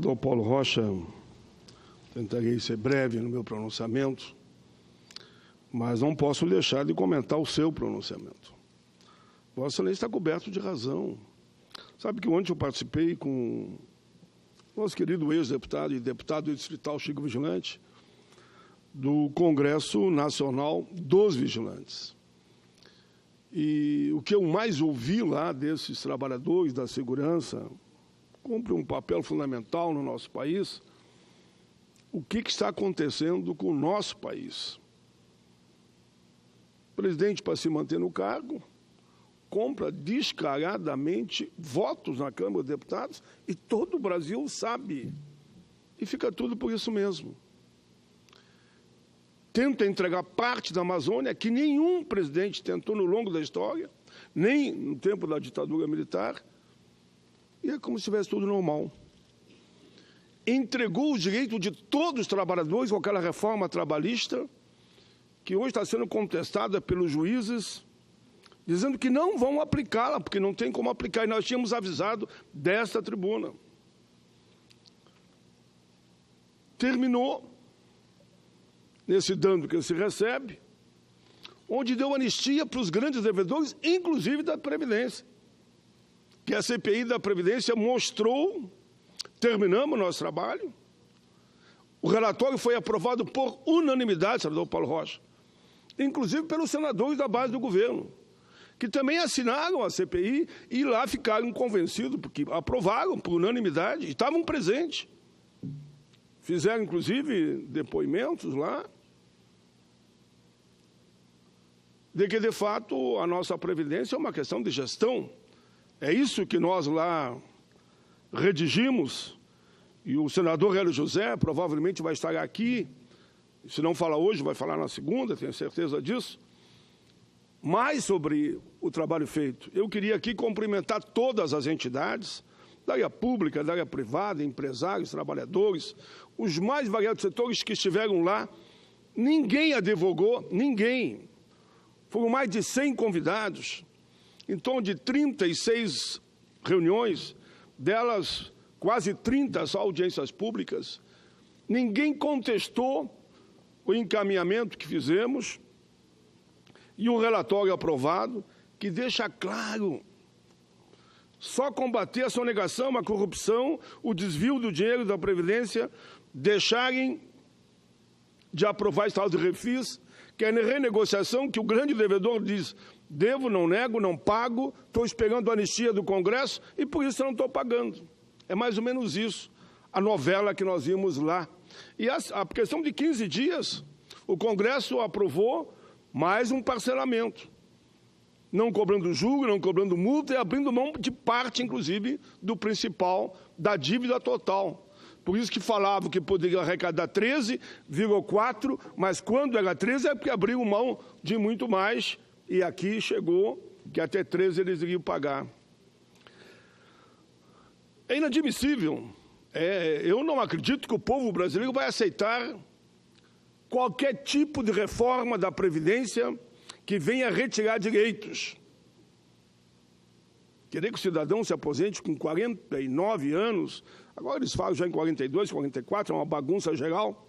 Senador Paulo Rocha, tentarei ser breve no meu pronunciamento, mas não posso deixar de comentar o seu pronunciamento. Vossa Excelência está coberto de razão. Sabe que ontem eu participei com o nosso querido ex-deputado e deputado distrital Chico Vigilante, do Congresso Nacional dos Vigilantes. E o que eu mais ouvi lá desses trabalhadores da segurança, cumpre um papel fundamental no nosso país, o que está acontecendo com o nosso país. O presidente, para se manter no cargo, compra descaradamente votos na Câmara dos Deputados e todo o Brasil sabe. E fica tudo por isso mesmo. Tenta entregar parte da Amazônia que nenhum presidente tentou no longo da história, nem no tempo da ditadura militar, e é como se estivesse tudo normal. Entregou o direito de todos os trabalhadores com aquela reforma trabalhista, que hoje está sendo contestada pelos juízes, dizendo que não vão aplicá-la, porque não tem como aplicar, e nós tínhamos avisado desta tribuna. Terminou nesse dano que se recebe, onde deu anistia para os grandes devedores, inclusive da Previdência. Que a CPI da Previdência mostrou, terminamos o nosso trabalho, o relatório foi aprovado por unanimidade, senador Paulo Rocha, inclusive pelos senadores da base do governo, que também assinaram a CPI e lá ficaram convencidos, porque aprovaram por unanimidade e estavam presentes. Fizeram, inclusive, depoimentos lá, de que, de fato, a nossa Previdência é uma questão de gestão. É isso que nós lá redigimos, e o senador Hélio José provavelmente vai estar aqui, se não fala hoje, vai falar na segunda, tenho certeza disso, mais sobre o trabalho feito. Eu queria aqui cumprimentar todas as entidades, da área pública, da área privada, empresários, trabalhadores, os mais variados setores que estiveram lá. Ninguém advogou, ninguém. Foram mais de 100 convidados, em torno de 36 reuniões, delas quase 30 só audiências públicas. Ninguém contestou o encaminhamento que fizemos e um relatório aprovado que deixa claro: só combater a sonegação, a corrupção, o desvio do dinheiro da Previdência, deixarem de aprovar estado de refis, que é a renegociação que o grande devedor diz: devo, não nego, não pago, estou esperando a anistia do Congresso e por isso eu não estou pagando. É mais ou menos isso, a novela que nós vimos lá. E a questão de 15 dias, o Congresso aprovou mais um parcelamento, não cobrando juro, não cobrando multa e abrindo mão de parte, inclusive, do principal, da dívida total. Por isso que falavam que poderia arrecadar 13,4, mas quando era 13 é porque abriu mão de muito mais, e aqui chegou que até 13 eles iriam pagar. É inadmissível. Eu não acredito que o povo brasileiro vai aceitar qualquer tipo de reforma da Previdência que venha retirar direitos. Querer que o cidadão se aposente com 49 anos, agora eles falam já em 42, 44, é uma bagunça geral,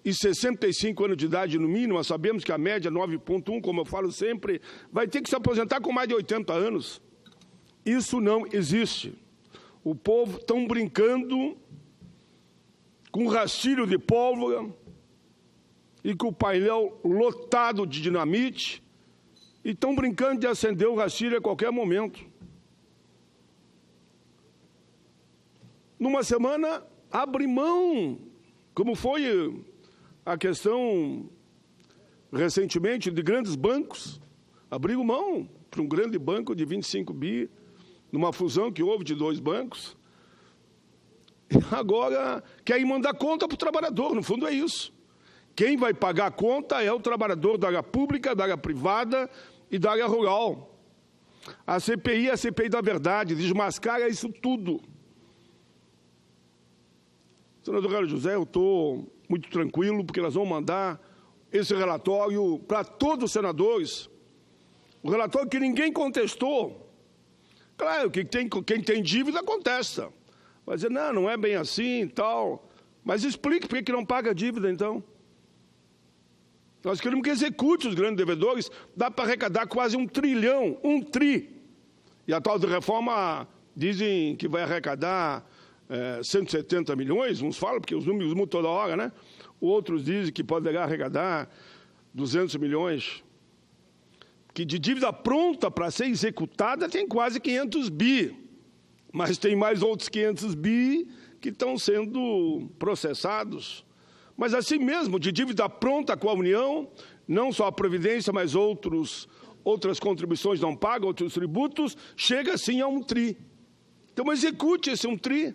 e 65 anos de idade no mínimo, nós sabemos que a média é 9,1, como eu falo sempre, vai ter que se aposentar com mais de 80 anos. Isso não existe. O povo estão brincando com rastilho de pólvora e com o painel lotado de dinamite, e estão brincando de acender o rastilho a qualquer momento. Numa semana, abre mão, como foi a questão recentemente de grandes bancos, abriu mão para um grande banco de 25 bi, numa fusão que houve de 2 bancos, e agora querem mandar conta para o trabalhador, no fundo é isso. Quem vai pagar a conta é o trabalhador da área pública, da área privada e da área rural. A CPI é a CPI da verdade, desmascara isso tudo. Senador Hélio José, eu estou muito tranquilo, porque nós vamos mandar esse relatório para todos os senadores, um relatório que ninguém contestou. Claro que quem tem dívida contesta, vai dizer, não, não é bem assim e tal. Mas explique por que não paga a dívida, então. Nós queremos que execute os grandes devedores, dá para arrecadar quase 1 trilhão, 1 tri. E a tal de reforma dizem que vai arrecadar 170 milhões, uns falam, porque os números mudam toda hora, né? Outros dizem que poderá arrecadar 200 milhões. Que de dívida pronta para ser executada tem quase 500 bi. Mas tem mais outros 500 bi que estão sendo processados. Mas assim mesmo, de dívida pronta com a União, não só a Previdência, mas outras contribuições não pagas, outros tributos, chega assim a 1 tri. Então execute esse 1 tri.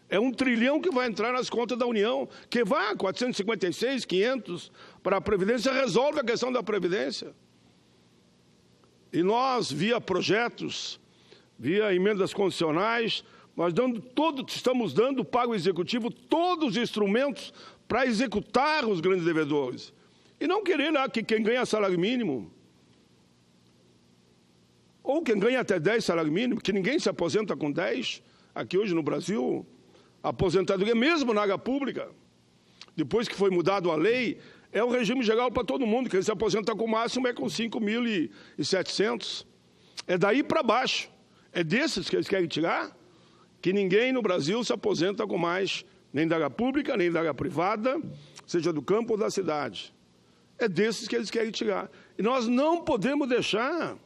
É 1 trilhão que vai entrar nas contas da União, que vai 456, 500 para a Previdência, resolve a questão da Previdência. E nós, via projetos, via emendas condicionais, nós estamos dando para o Executivo todos os instrumentos para executar os grandes devedores. E não querer que quem ganha salário mínimo, ou quem ganha até 10 salário mínimo, que ninguém se aposenta com 10, aqui hoje no Brasil, a aposentadoria, mesmo na área pública, depois que foi mudado a lei, é o regime geral para todo mundo, que ele se aposenta com o máximo com 5.700. É daí para baixo. É desses que eles querem tirar, que ninguém no Brasil se aposenta com mais, nem da área pública, nem da área privada, seja do campo ou da cidade. É desses que eles querem tirar. E nós não podemos deixar.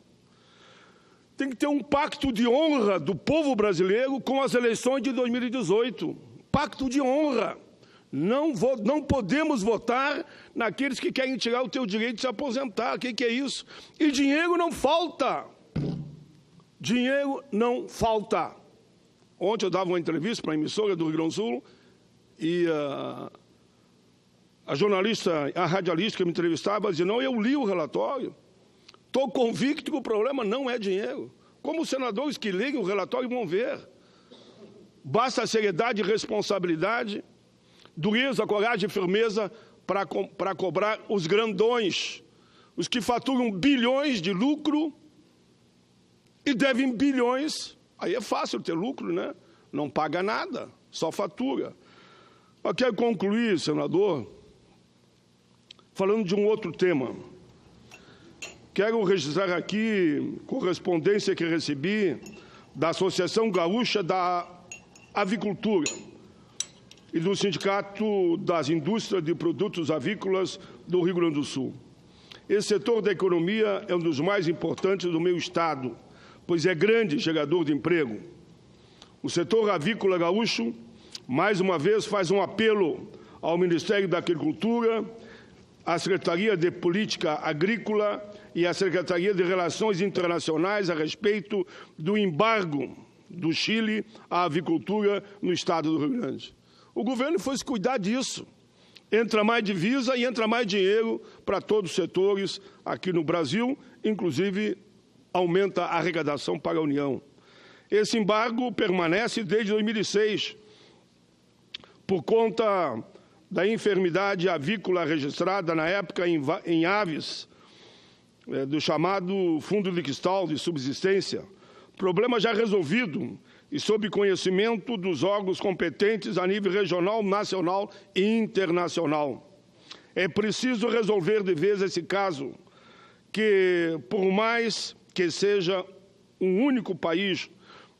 Tem que ter um pacto de honra do povo brasileiro com as eleições de 2018. Pacto de honra. Não podemos votar naqueles que querem tirar o teu direito de se aposentar. O que é isso? E dinheiro não falta. Dinheiro não falta. Ontem eu dava uma entrevista para a emissora do Rio Grande do Sul e a jornalista, a radialista que me entrevistava, dizia, não, eu li o relatório. Estou convicto que o problema não é dinheiro. Como os senadores que leem o relatório vão ver. Basta seriedade e responsabilidade, dureza, coragem e firmeza para cobrar os grandões, os que faturam bilhões de lucro e devem bilhões. Aí é fácil ter lucro, né? Não paga nada, só fatura. Eu quero concluir, senador, falando de um outro tema. Quero registrar aqui correspondência que recebi da Associação Gaúcha da Avicultura e do Sindicato das Indústrias de Produtos Avícolas do Rio Grande do Sul. Esse setor da economia é um dos mais importantes do meu estado, pois é grande gerador de emprego. O setor avícola gaúcho, mais uma vez, faz um apelo ao Ministério da Agricultura, à Secretaria de Política Agrícola e à Secretaria de Relações Internacionais a respeito do embargo do Chile à avicultura no estado do Rio Grande. O governo foi se cuidar disso. Entra mais divisa e entra mais dinheiro para todos os setores aqui no Brasil, inclusive aumenta a arrecadação para a União. Esse embargo permanece desde 2006, por conta da enfermidade avícola registrada na época em aves, do chamado Fundo de Cristal de Subsistência. Problema já resolvido e sob conhecimento dos órgãos competentes a nível regional, nacional e internacional. É preciso resolver de vez esse caso, que por mais que seja um único país,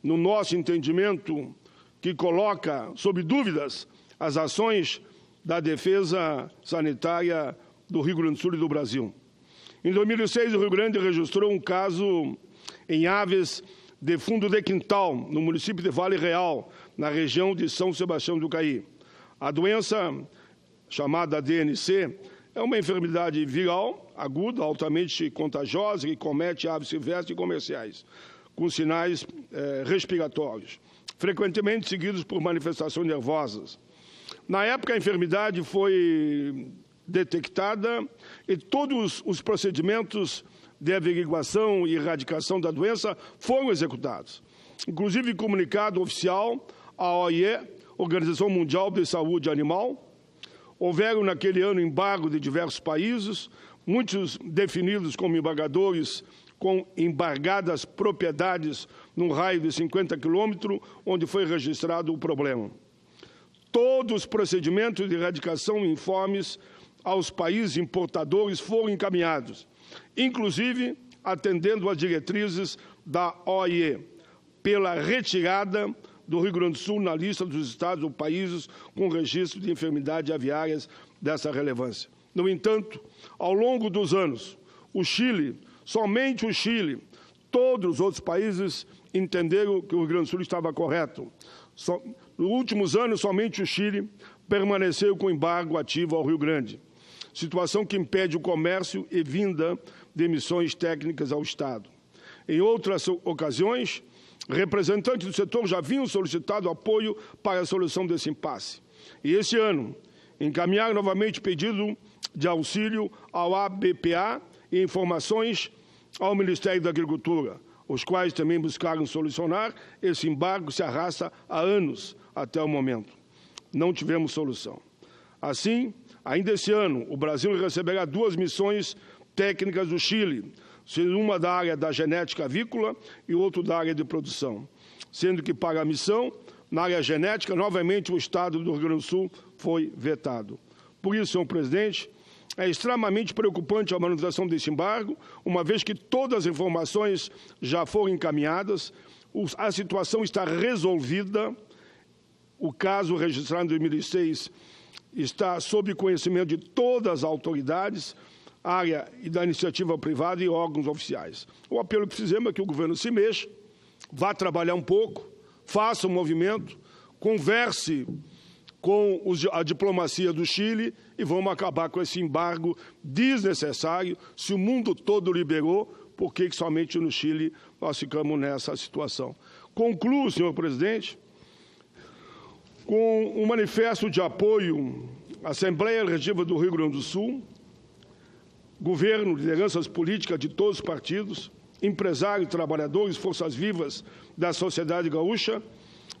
no nosso entendimento, que coloca sob dúvidas as ações da defesa sanitária do Rio Grande do Sul e do Brasil. Em 2006, o Rio Grande registrou um caso em aves de fundo de quintal, no município de Vale Real, na região de São Sebastião do Caí. A doença, chamada DNC, é uma enfermidade viral, aguda, altamente contagiosa, que comete aves silvestres e comerciais, com sinais respiratórios, frequentemente seguidos por manifestações nervosas. Na época, a enfermidade foi detectada e todos os procedimentos de averiguação e erradicação da doença foram executados. Inclusive, comunicado oficial à OIE, Organização Mundial de Saúde Animal. Houveram naquele ano embargo de diversos países, muitos definidos como embargadores com embargadas propriedades num raio de 50 quilômetros, onde foi registrado o problema. Todos os procedimentos de erradicação e informes aos países importadores foram encaminhados, inclusive atendendo às diretrizes da OIE, pela retirada do Rio Grande do Sul na lista dos estados ou países com registro de enfermidades aviárias dessa relevância. No entanto, ao longo dos anos, o Chile, somente o Chile, todos os outros países entenderam que o Rio Grande do Sul estava correto. Nos últimos anos, somente o Chile permaneceu com embargo ativo ao Rio Grande, situação que impede o comércio e vinda de emissões técnicas ao Estado. Em outras ocasiões, representantes do setor já vinham solicitado apoio para a solução desse impasse. E esse ano, encaminharam novamente pedido de auxílio ao ABPA e informações ao Ministério da Agricultura, os quais também buscaram solucionar. Esse embargo se arrasta há anos até o momento. Não tivemos solução. Assim, ainda esse ano, o Brasil receberá 2 missões técnicas do Chile, sendo uma da área da genética avícola e outra da área de produção. Sendo que, para a missão, na área genética, novamente o Estado do Rio Grande do Sul foi vetado. Por isso, senhor presidente, é extremamente preocupante a manutenção desse embargo, uma vez que todas as informações já foram encaminhadas, a situação está resolvida, o caso registrado em 2006 está sob conhecimento de todas as autoridades, área e da iniciativa privada e órgãos oficiais. O apelo que fizemos é que o governo se mexa, vá trabalhar um pouco, faça um movimento, converse com a diplomacia do Chile e vamos acabar com esse embargo desnecessário. Se o mundo todo liberou, por que somente no Chile nós ficamos nessa situação? Concluo, senhor presidente, com um manifesto de apoio à Assembleia Legislativa do Rio Grande do Sul, governo, lideranças políticas de todos os partidos, empresários, trabalhadores, forças vivas da sociedade gaúcha,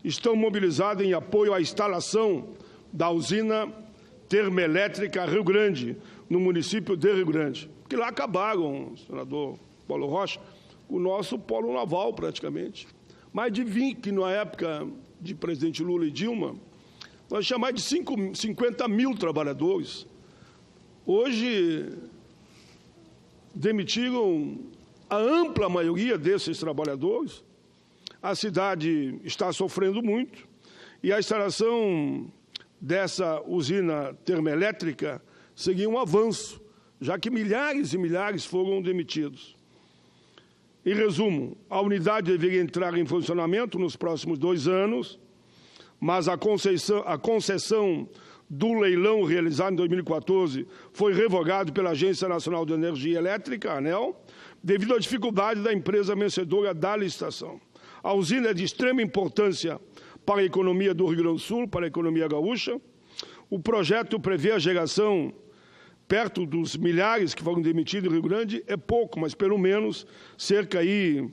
estão mobilizados em apoio à instalação da usina termoelétrica Rio Grande, no município de Rio Grande, que lá acabaram, senador Paulo Rocha, o nosso polo naval praticamente. Mais de 20, que na época de presidente Lula e Dilma, nós tínhamos mais de 50 mil trabalhadores. Hoje, demitiram a ampla maioria desses trabalhadores. A cidade está sofrendo muito e a instalação dessa usina termoelétrica seria um avanço, já que milhares e milhares foram demitidos. Em resumo, a unidade deveria entrar em funcionamento nos próximos 2 anos, mas a concessão do leilão realizado em 2014 foi revogado pela Agência Nacional de Energia Elétrica, ANEEL, devido à dificuldade da empresa vencedora da licitação. A usina é de extrema importância para a economia do Rio Grande do Sul, para a economia gaúcha. O projeto prevê a geração, perto dos milhares que foram demitidos no Rio Grande, é pouco, mas pelo menos cerca aí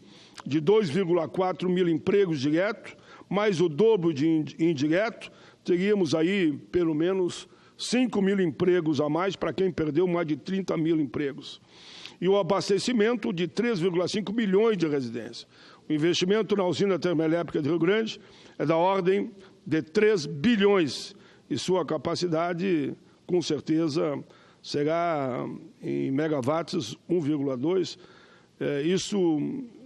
de 2,4 mil empregos diretos, mais o dobro de indireto, teríamos aí pelo menos 5 mil empregos a mais para quem perdeu mais de 30 mil empregos. E o abastecimento de 3,5 milhões de residências. O investimento na usina termoelétrica de Rio Grande é da ordem de 3 bilhões e sua capacidade, com certeza, será em megawatts 1,2,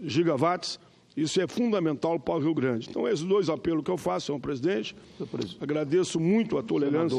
gigawatts, isso é fundamental para o Rio Grande. Então, esses 2 apelos que eu faço, senhor presidente, agradeço muito a tolerância